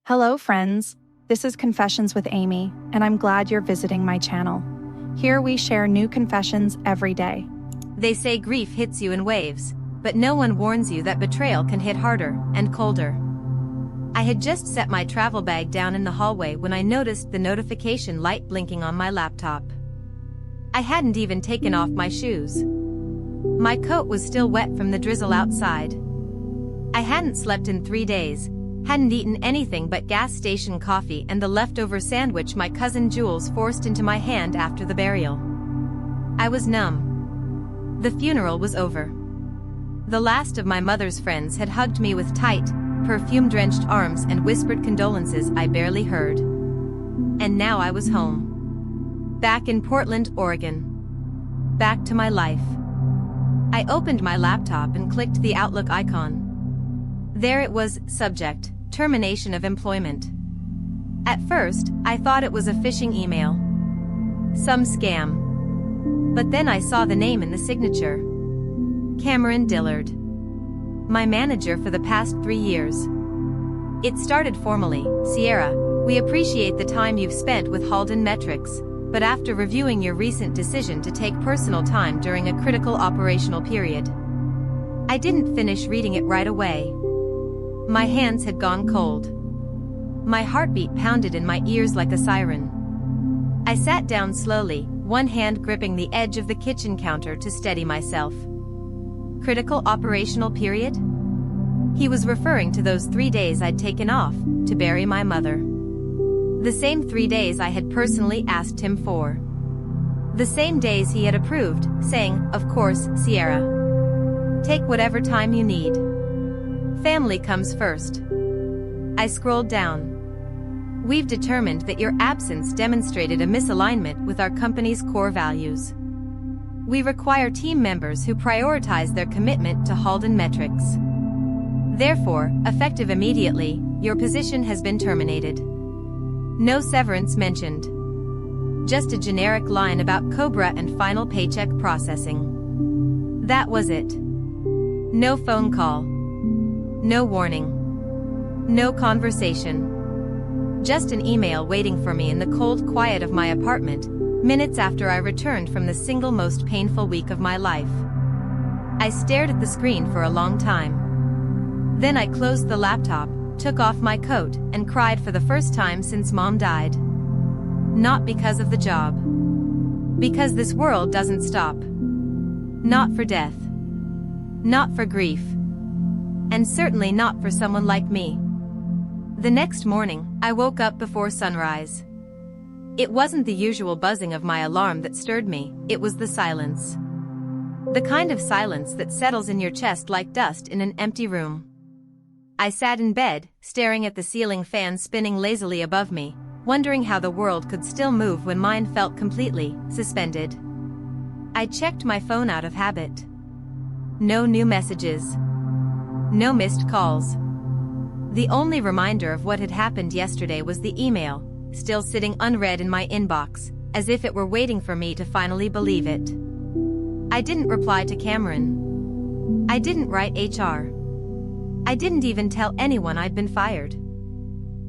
Hello, friends. This is Confessions with Amy, and I'm glad you're visiting my channel. Here we share new confessions every day. They say grief hits you in waves, but no one warns you that betrayal can hit harder and colder. I had just set my travel bag down in the hallway when I noticed the notification light blinking on my laptop. I hadn't even taken off my shoes. My coat was still wet from the drizzle outside. I hadn't slept in 3 days, hadn't eaten anything but gas station coffee and the leftover sandwich my cousin Jules forced into my hand after the burial. I was numb. The funeral was over. The last of my mother's friends had hugged me with tight, perfume-drenched arms and whispered condolences I barely heard. And now I was home. Back in Portland, Oregon. Back to my life. I opened my laptop and clicked the Outlook icon. There it was, subject, termination of employment. At first, I thought it was a phishing email. Some scam. But then I saw the name in the signature. Cameron Dillard. My manager for the past 3 years. It started formally, Sierra, we appreciate the time you've spent with Halden Metrics, but after reviewing your recent decision to take personal time during a critical operational period. I didn't finish reading it right away. My hands had gone cold. My heartbeat pounded in my ears like a siren. I sat down slowly, one hand gripping the edge of the kitchen counter to steady myself. Critical operational period? He was referring to those 3 days I'd taken off to bury my mother. The same 3 days I had personally asked him for. The same days he had approved, saying, "Of course, Sierra. Take whatever time you need. Family comes first." I scrolled down. "We've determined that your absence demonstrated a misalignment with our company's core values. We require team members who prioritize their commitment to Halden Metrics. Therefore, effective immediately, your position has been terminated." No severance mentioned. Just a generic line about Cobra and final paycheck processing. That was it. No phone call. No warning. No conversation. Just an email waiting for me in the cold quiet of my apartment, minutes after I returned from the single most painful week of my life. I stared at the screen for a long time. Then I closed the laptop, took off my coat, and cried for the first time since Mom died. Not because of the job. Because this world doesn't stop. Not for death. Not for grief. And certainly not for someone like me. The next morning, I woke up before sunrise. It wasn't the usual buzzing of my alarm that stirred me, it was the silence. The kind of silence that settles in your chest like dust in an empty room. I sat in bed, staring at the ceiling fan spinning lazily above me, wondering how the world could still move when mine felt completely suspended. I checked my phone out of habit. No new messages. No missed calls. The only reminder of what had happened yesterday was the email, still sitting unread in my inbox, as if it were waiting for me to finally believe it. I didn't reply to Cameron. I didn't write HR. I didn't even tell anyone I'd been fired.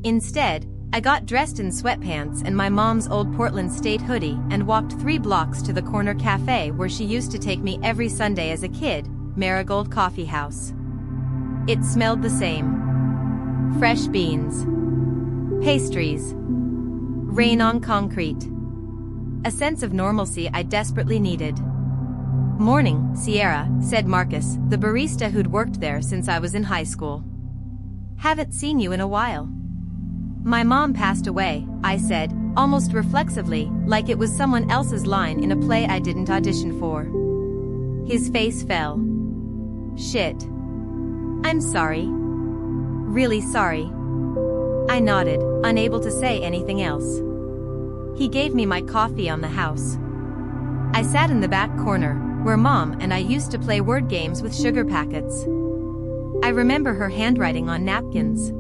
Instead, I got dressed in sweatpants and my mom's old Portland State hoodie and walked 3 blocks to the corner cafe where she used to take me every Sunday as a kid, Marigold Coffee House. It smelled the same. Fresh beans. Pastries. Rain on concrete. A sense of normalcy I desperately needed. "Morning, Sierra," said Marcus, the barista who'd worked there since I was in high school. "Haven't seen you in a while." "My mom passed away," I said, almost reflexively, like it was someone else's line in a play I didn't audition for. His face fell. "Shit. I'm sorry. Really sorry." I nodded, unable to say anything else. He gave me my coffee on the house. I sat in the back corner, where Mom and I used to play word games with sugar packets. I remember her handwriting on napkins.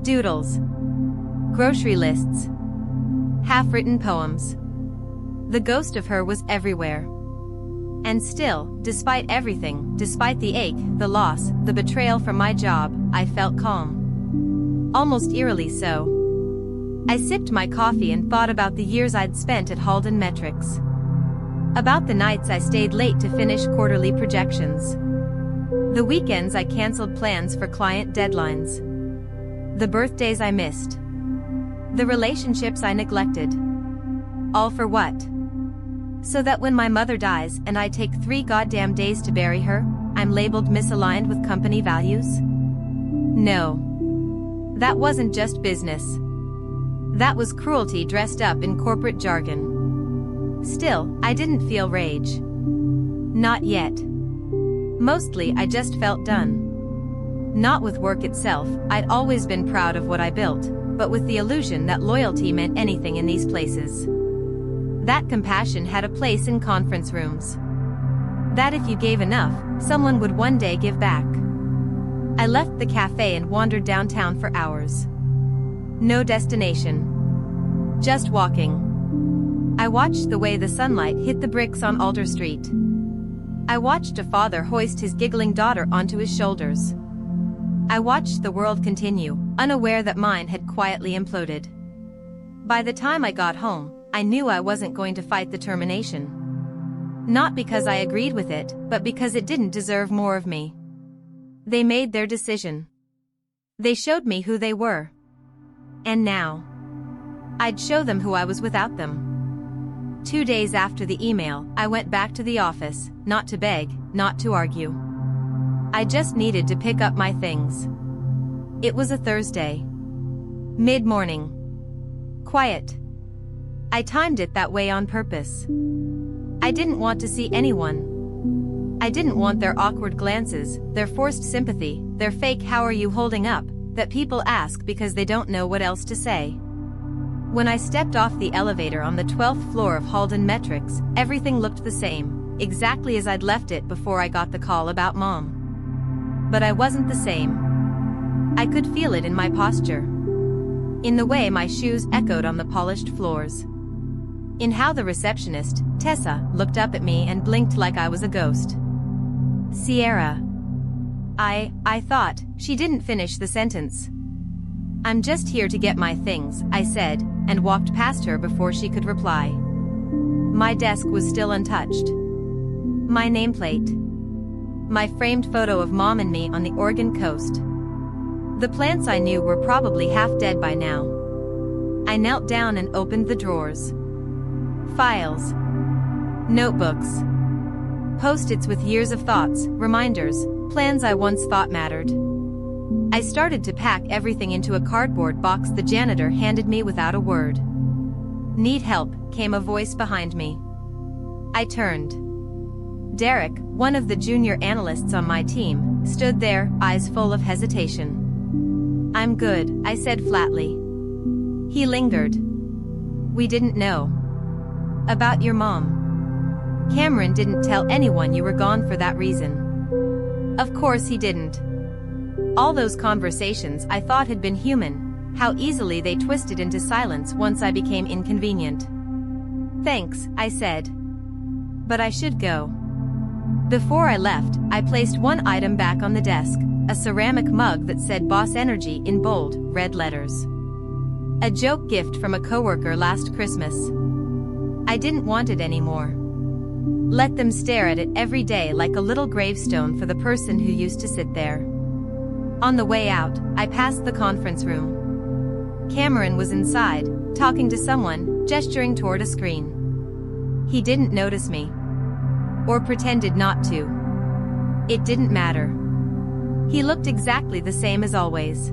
Doodles. Grocery lists. Half-written poems. The ghost of her was everywhere. And still, despite everything, despite the ache, the loss, the betrayal from my job, I felt calm. almost eerily so. I sipped my coffee and thought about the years I'd spent at Halden Metrics. About the nights I stayed late to finish quarterly projections. The weekends I canceled plans for client deadlines. The birthdays I missed. The relationships I neglected. All for what? So that when my mother dies and I take 3 goddamn days to bury her, I'm labeled misaligned with company values? No. That wasn't just business. That was cruelty dressed up in corporate jargon. Still, I didn't feel rage. Not yet. Mostly I just felt done. Not with work itself, I'd always been proud of what I built, but with the illusion that loyalty meant anything in these places. That compassion had a place in conference rooms. That if you gave enough, someone would one day give back. I left the cafe and wandered downtown for hours. No destination. Just walking. I watched the way the sunlight hit the bricks on Alder Street. I watched a father hoist his giggling daughter onto his shoulders. I watched the world continue, unaware that mine had quietly imploded. By the time I got home, I knew I wasn't going to fight the termination. Not because I agreed with it, but because it didn't deserve more of me. They made their decision. They showed me who they were. And now, I'd show them who I was without them. 2 days after the email, I went back to the office, not to beg, not to argue. I just needed to pick up my things. It was a Thursday. Mid-morning. Quiet. I timed it that way on purpose. I didn't want to see anyone. I didn't want their awkward glances, their forced sympathy, their fake "how are you holding up," that people ask because they don't know what else to say. When I stepped off the elevator on the 12th floor of Halden Metrics, everything looked the same, exactly as I'd left it before I got the call about Mom. But I wasn't the same. I could feel it in my posture. In the way my shoes echoed on the polished floors. In how the receptionist, Tessa, looked up at me and blinked like I was a ghost. Sierra. I thought. She didn't finish the sentence. I'm just here to get my things, I said, and walked past her before she could reply. My desk was still untouched. My nameplate. My framed photo of Mom and me on the Oregon coast. The plants I knew were probably half dead by now. I knelt down and opened the drawers. Files. Notebooks. Post-its with years of thoughts, reminders, plans I once thought mattered. I started to pack everything into a cardboard box the janitor handed me without a word. Need help, came a voice behind me. I turned. Derek, one of the junior analysts on my team, stood there, eyes full of hesitation. I'm good, I said flatly. He lingered. We didn't know. About your mom. Cameron didn't tell anyone you were gone for that reason. Of course he didn't. All those conversations I thought had been human, how easily they twisted into silence once I became inconvenient. Thanks, I said. But I should go. Before I left, I placed one item back on the desk, a ceramic mug that said Boss Energy in bold, red letters. A joke gift from a coworker last Christmas. I didn't want it anymore. Let them stare at it every day like a little gravestone for the person who used to sit there. On the way out, I passed the conference room. Cameron was inside, talking to someone, gesturing toward a screen. He didn't notice me. Or pretended not to. It didn't matter. He looked exactly the same as always.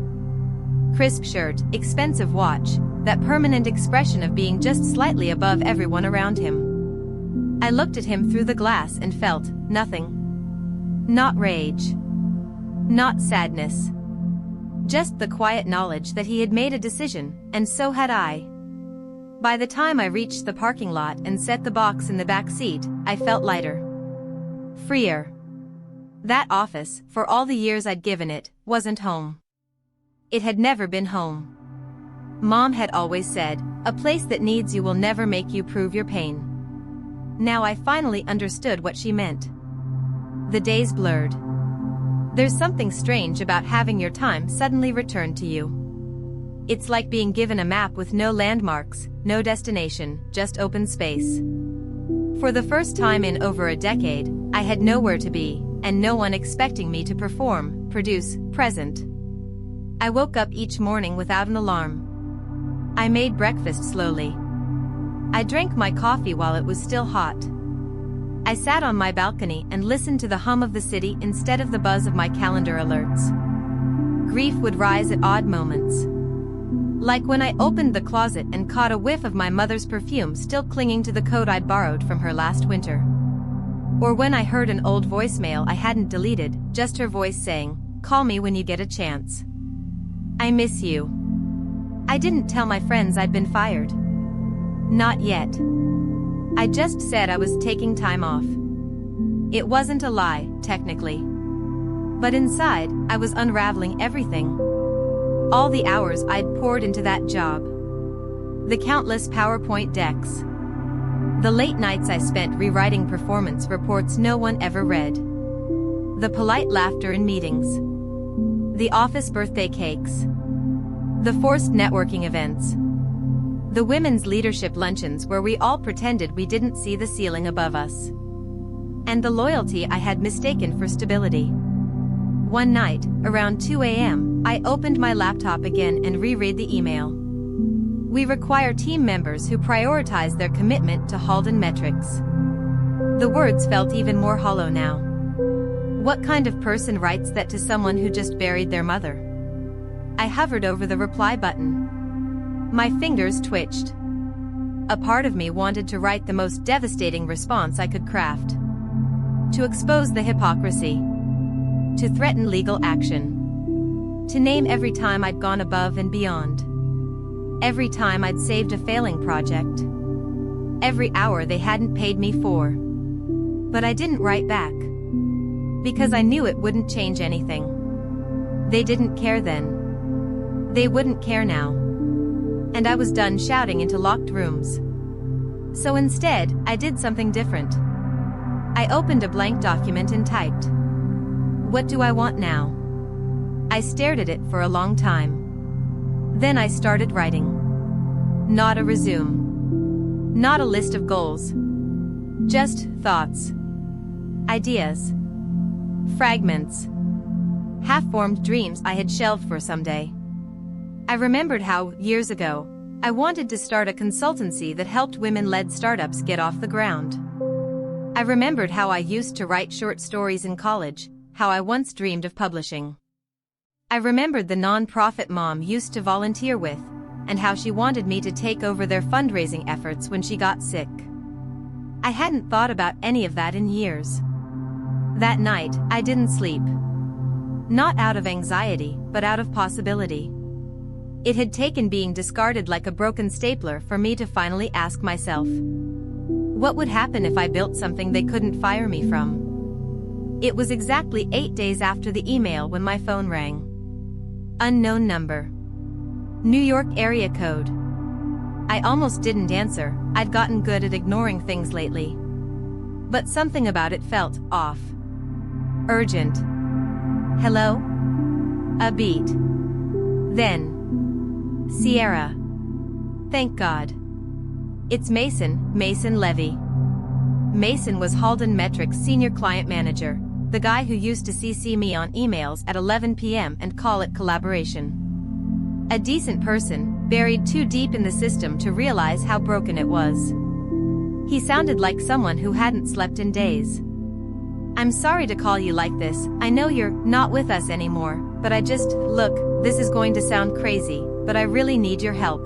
Crisp shirt, expensive watch, that permanent expression of being just slightly above everyone around him. I looked at him through the glass and felt nothing. Not rage. Not sadness. Just the quiet knowledge that he had made a decision, and so had I. By the time I reached the parking lot and set the box in the back seat, I felt lighter. Freer. That office, for all the years I'd given it, wasn't home. It had never been home. Mom had always said, a place that needs you will never make you prove your pain. Now I finally understood what she meant. The days blurred. There's something strange about having your time suddenly returned to you. It's like being given a map with no landmarks, no destination, just open space. For the first time in over a decade, I had nowhere to be, and no one expecting me to perform, produce, present. I woke up each morning without an alarm. I made breakfast slowly. I drank my coffee while it was still hot. I sat on my balcony and listened to the hum of the city instead of the buzz of my calendar alerts. Grief would rise at odd moments. Like when I opened the closet and caught a whiff of my mother's perfume still clinging to the coat I'd borrowed from her last winter. Or when I heard an old voicemail I hadn't deleted, just her voice saying, "Call me when you get a chance. I miss you." I didn't tell my friends I'd been fired. Not yet. I just said I was taking time off. It wasn't a lie, technically. But inside, I was unraveling everything. All the hours I'd poured into that job. The countless PowerPoint decks. The late nights I spent rewriting performance reports no one ever read. The polite laughter in meetings. The office birthday cakes. The forced networking events. The women's leadership luncheons where we all pretended we didn't see the ceiling above us. And the loyalty I had mistaken for stability. One night, around 2 a.m., I opened my laptop again and reread the email. We require team members who prioritize their commitment to Halden metrics. The words felt even more hollow now. What kind of person writes that to someone who just buried their mother? I hovered over the reply button. My fingers twitched. A part of me wanted to write the most devastating response I could craft. To expose the hypocrisy. To threaten legal action. To name every time I'd gone above and beyond. Every time I'd saved a failing project. Every hour they hadn't paid me for. But I didn't write back. Because I knew it wouldn't change anything. They didn't care then. They wouldn't care now. And I was done shouting into locked rooms. So instead, I did something different. I opened a blank document and typed. What do I want now? I stared at it for a long time. Then I started writing. Not a resume. Not a list of goals. Just thoughts. Ideas. Fragments. Half-formed dreams I had shelved for someday. I remembered how, years ago, I wanted to start a consultancy that helped women-led startups get off the ground. I remembered how I used to write short stories in college, how I once dreamed of publishing. I remembered the non-profit mom used to volunteer with, and how she wanted me to take over their fundraising efforts when she got sick. I hadn't thought about any of that in years. That night, I didn't sleep. Not out of anxiety, but out of possibility. It had taken being discarded like a broken stapler for me to finally ask myself, what would happen if I built something they couldn't fire me from? It was exactly 8 days after the email when my phone rang. Unknown number. New York area code. I almost didn't answer. I'd gotten good at ignoring things lately. But something about it felt off. Urgent. Hello? A beat. Then. Sierra. Thank God. It's Mason Levy. Mason was Halden Metrics' senior client manager, the guy who used to CC me on emails at 11 p.m. and call it collaboration. A decent person, buried too deep in the system to realize how broken it was. He sounded like someone who hadn't slept in days. I'm sorry to call you like this, I know you're not with us anymore, but look, this is going to sound crazy, but I really need your help.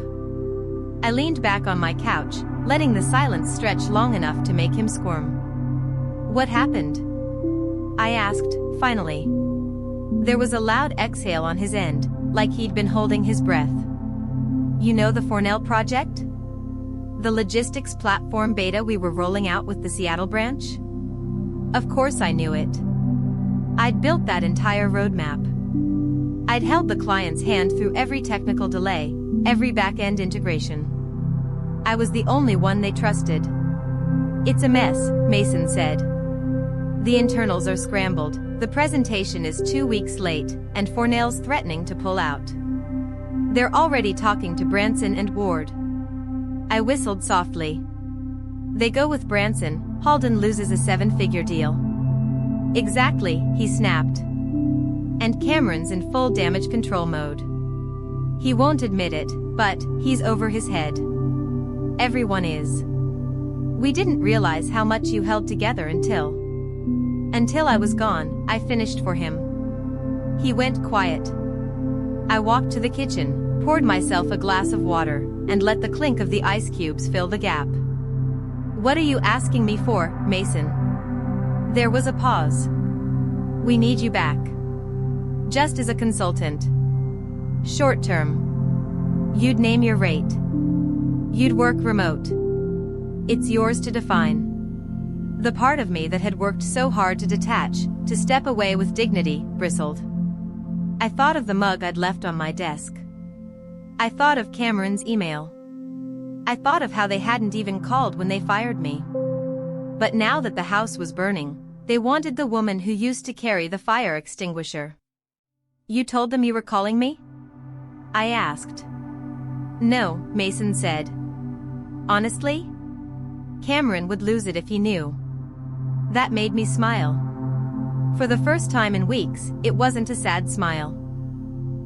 I leaned back on my couch, letting the silence stretch long enough to make him squirm. What happened? I asked, finally. There was a loud exhale on his end, like he'd been holding his breath. You know the Fornell project? The logistics platform beta we were rolling out with the Seattle branch? Of course I knew it. I'd built that entire roadmap. I'd held the client's hand through every technical delay, every back-end integration. I was the only one they trusted. It's a mess, Mason said. The internals are scrambled, the presentation is 2 weeks late, and Fornell's threatening to pull out. They're already talking to Branson and Ward. I whistled softly. They go with Branson, Halden loses a 7-figure deal. Exactly, he snapped. And Cameron's in full damage control mode. He won't admit it, but he's over his head. Everyone is. We didn't realize how much you held together until I was gone, I finished for him. He went quiet. I walked to the kitchen, poured myself a glass of water, and let the clink of the ice cubes fill the gap. What are you asking me for, Mason? There was a pause. We need you back. Just as a consultant. Short term. You'd name your rate. You'd work remote. It's yours to define. The part of me that had worked so hard to detach, to step away with dignity, bristled. I thought of the mug I'd left on my desk. I thought of Cameron's email. I thought of how they hadn't even called when they fired me. But now that the house was burning, they wanted the woman who used to carry the fire extinguisher. You told them you were calling me? I asked. No, Mason said. Honestly? Cameron would lose it if he knew. That made me smile. For the first time in weeks, it wasn't a sad smile.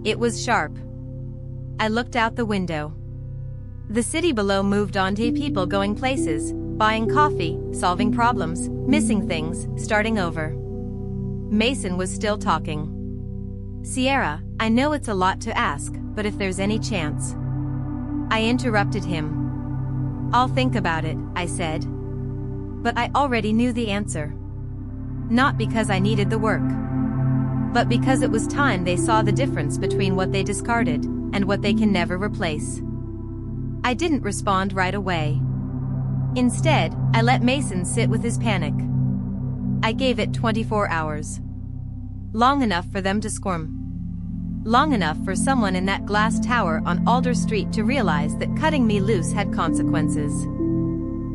It was sharp. I looked out the window. The city below moved on to people going places, buying coffee, solving problems, missing things, starting over. Mason was still talking. Sierra, I know it's a lot to ask, but if there's any chance. I interrupted him. I'll think about it, I said. But I already knew the answer. Not because I needed the work, but because it was time they saw the difference between what they discarded and what they can never replace. I didn't respond right away. Instead, I let Mason sit with his panic. I gave it 24 hours. Long enough for them to squirm. Long enough for someone in that glass tower on Alder Street to realize that cutting me loose had consequences.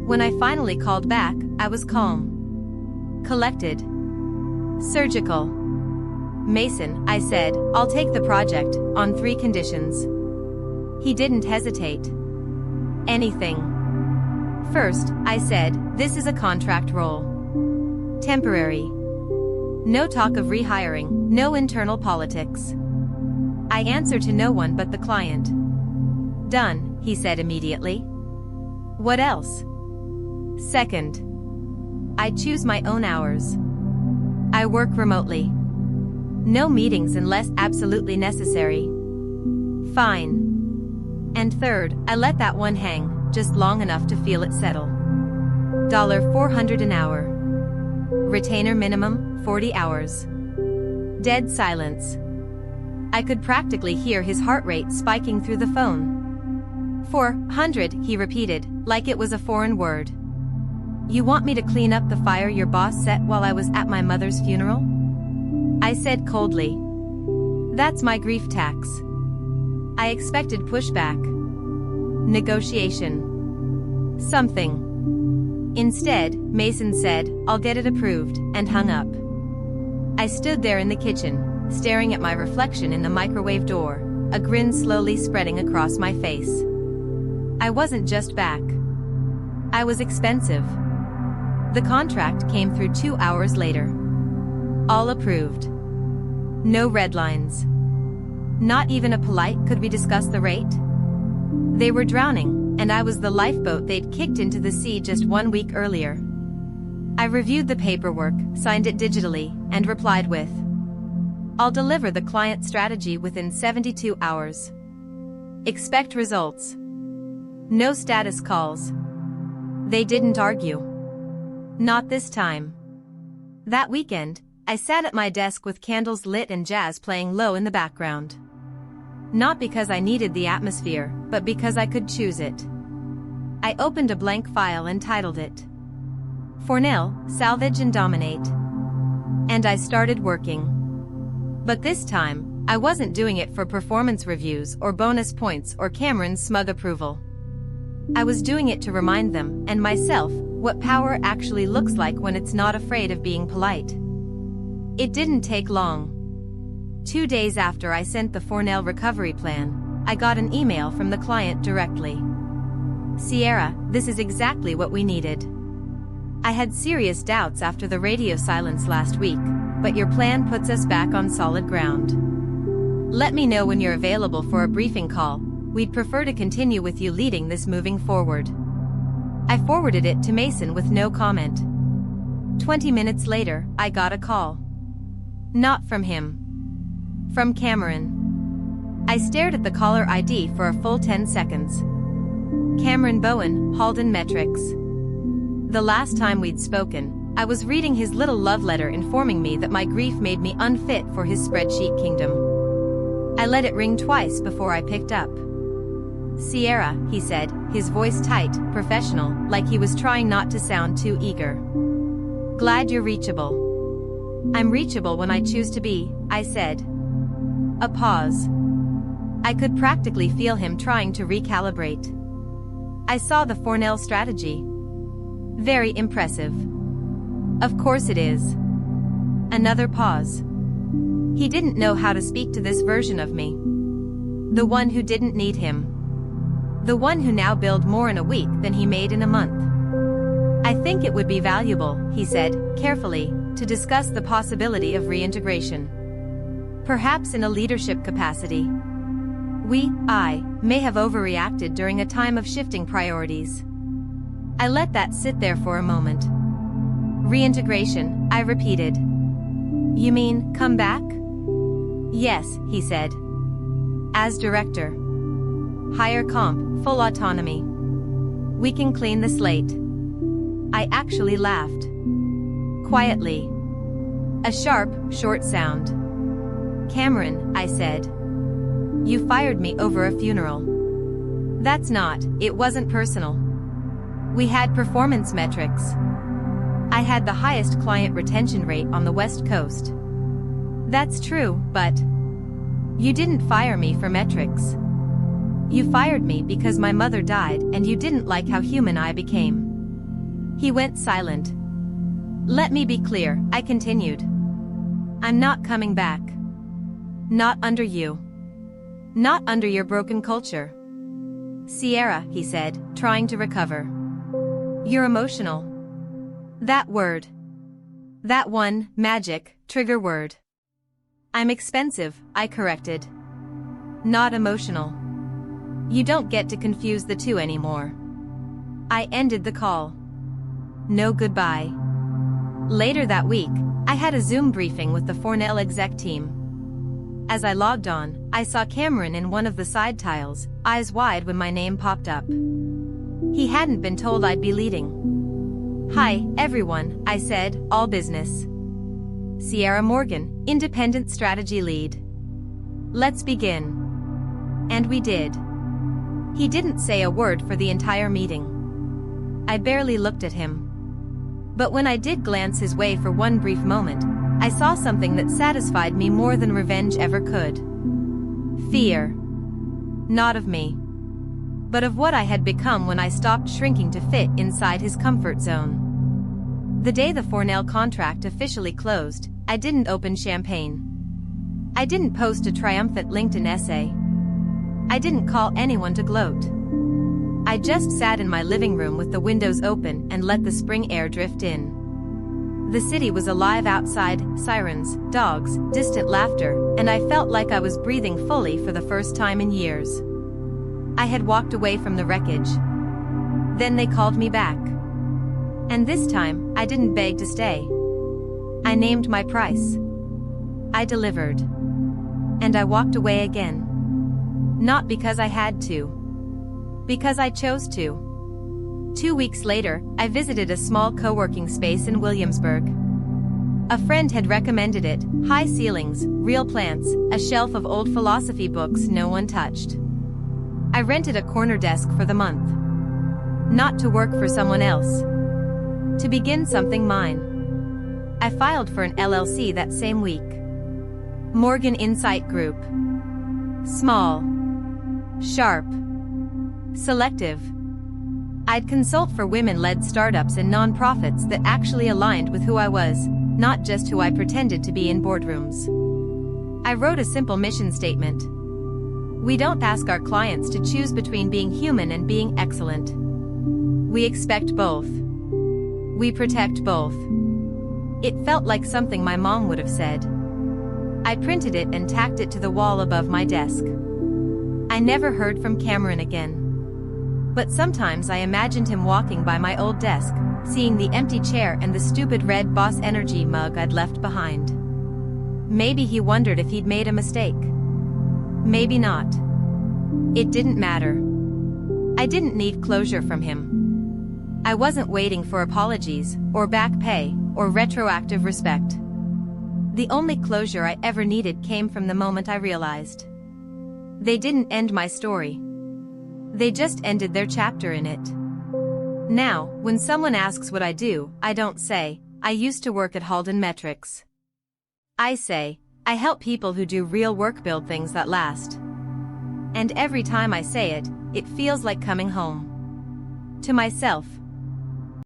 When I finally called back, I was calm. Collected. Surgical. Mason, I said, I'll take the project, on 3 conditions. He didn't hesitate. Anything. First, I said, this is a contract role. Temporary. No talk of rehiring, no internal politics. I answer to no one but the client. Done, he said immediately. What else? Second. I choose my own hours. I work remotely. No meetings unless absolutely necessary. Fine. And third, I let that one hang, just long enough to feel it settle. $400 an hour. Retainer minimum, 40 hours. Dead silence. I could practically hear his heart rate spiking through the phone. 400, he repeated, like it was a foreign word. You want me to clean up the fire your boss set while I was at my mother's funeral? I said coldly. That's my grief tax. I expected pushback. Negotiation. Something. Instead, Mason said, I'll get it approved, and hung up. I stood there in the kitchen, staring at my reflection in the microwave door, a grin slowly spreading across my face. I wasn't just back. I was expensive. The contract came through 2 hours later. All approved. No red lines. Not even a polite could we discuss the rate? They were drowning, and I was the lifeboat they'd kicked into the sea just 1 week earlier. I reviewed the paperwork, signed it digitally, and replied with, I'll deliver the client strategy within 72 hours. Expect results. No status calls. They didn't argue. Not this time. That weekend, I sat at my desk with candles lit and jazz playing low in the background. Not because I needed the atmosphere, but because I could choose it. I opened a blank file and titled it Fornell, Salvage and Dominate. And I started working. But this time, I wasn't doing it for performance reviews or bonus points or Cameron's smug approval. I was doing it to remind them, and myself, what power actually looks like when it's not afraid of being polite. It didn't take long. 2 days after I sent the Fornell recovery plan, I got an email from the client directly. Sierra, this is exactly what we needed. I had serious doubts after the radio silence last week, but your plan puts us back on solid ground. Let me know when you're available for a briefing call. We'd prefer to continue with you leading this moving forward. I forwarded it to Mason with no comment. 20 minutes later, I got a call. Not from him. From Cameron. I stared at the caller ID for a full 10 seconds. Cameron Bowen, Halden Metrics. The last time we'd spoken, I was reading his little love letter informing me that my grief made me unfit for his spreadsheet kingdom. I let it ring twice before I picked up. Sierra, he said, his voice tight, professional, like he was trying not to sound too eager. Glad you're reachable. I'm reachable when I choose to be, I said. A pause. I could practically feel him trying to recalibrate. I saw the Fornell strategy. Very impressive. Of course it is. Another pause. He didn't know how to speak to this version of me. The one who didn't need him. The one who now billed more in a week than he made in a month. I think it would be valuable, he said, carefully, to discuss the possibility of reintegration. Perhaps in a leadership capacity. I may have overreacted during a time of shifting priorities. I let that sit there for a moment. Reintegration, I repeated. You mean, come back? Yes, he said. As director. Higher comp, full autonomy. We can clean the slate. I actually laughed. Quietly. A sharp, short sound. Cameron, I said. You fired me over a funeral. That's not, it wasn't personal. We had performance metrics. I had the highest client retention rate on the West Coast. That's true, but you didn't fire me for metrics. You fired me because my mother died and you didn't like how human I became. He went silent. Let me be clear, I continued. I'm not coming back. Not under you. Not under your broken culture. Sierra, he said, trying to recover. You're emotional. That word. That one, magic, trigger word. I'm expensive, I corrected. Not emotional. You don't get to confuse the two anymore. I ended the call. No goodbye. Later that week, I had a Zoom briefing with the Fornell exec team. As I logged on, I saw Cameron in one of the side tiles, eyes wide when my name popped up. He hadn't been told I'd be leading. Hi, everyone, I said, all business. Sierra Morgan, Independent Strategy Lead. Let's begin. And we did. He didn't say a word for the entire meeting. I barely looked at him. But when I did glance his way for one brief moment, I saw something that satisfied me more than revenge ever could. Fear. Not of me. But of what I had become when I stopped shrinking to fit inside his comfort zone. The day the Fornell contract officially closed, I didn't open champagne. I didn't post a triumphant LinkedIn essay. I didn't call anyone to gloat. I just sat in my living room with the windows open and let the spring air drift in. The city was alive outside, sirens, dogs, distant laughter, and I felt like I was breathing fully for the first time in years. I had walked away from the wreckage. Then they called me back. And this time, I didn't beg to stay. I named my price. I delivered. And I walked away again. Not because I had to. Because I chose to. 2 weeks later, I visited a small co-working space in Williamsburg. A friend had recommended it, high ceilings, real plants, a shelf of old philosophy books no one touched. I rented a corner desk for the month. Not to work for someone else. To begin something mine. I filed for an LLC that same week. Morgan Insight Group. Small. Sharp. Selective. I'd consult for women-led startups and nonprofits that actually aligned with who I was, not just who I pretended to be in boardrooms. I wrote a simple mission statement. We don't ask our clients to choose between being human and being excellent. We expect both. We protect both. It felt like something my mom would have said. I printed it and tacked it to the wall above my desk. I never heard from Cameron again. But sometimes I imagined him walking by my old desk, seeing the empty chair and the stupid red Boss Energy mug I'd left behind. Maybe he wondered if he'd made a mistake. Maybe not. It didn't matter. I didn't need closure from him. I wasn't waiting for apologies, or back pay, or retroactive respect. The only closure I ever needed came from the moment I realized. They didn't end my story. They just ended their chapter in it. Now, when someone asks what I do, I don't say, I used to work at Halden Metrics. I say, I help people who do real work build things that last. And every time I say it, it feels like coming home. To myself.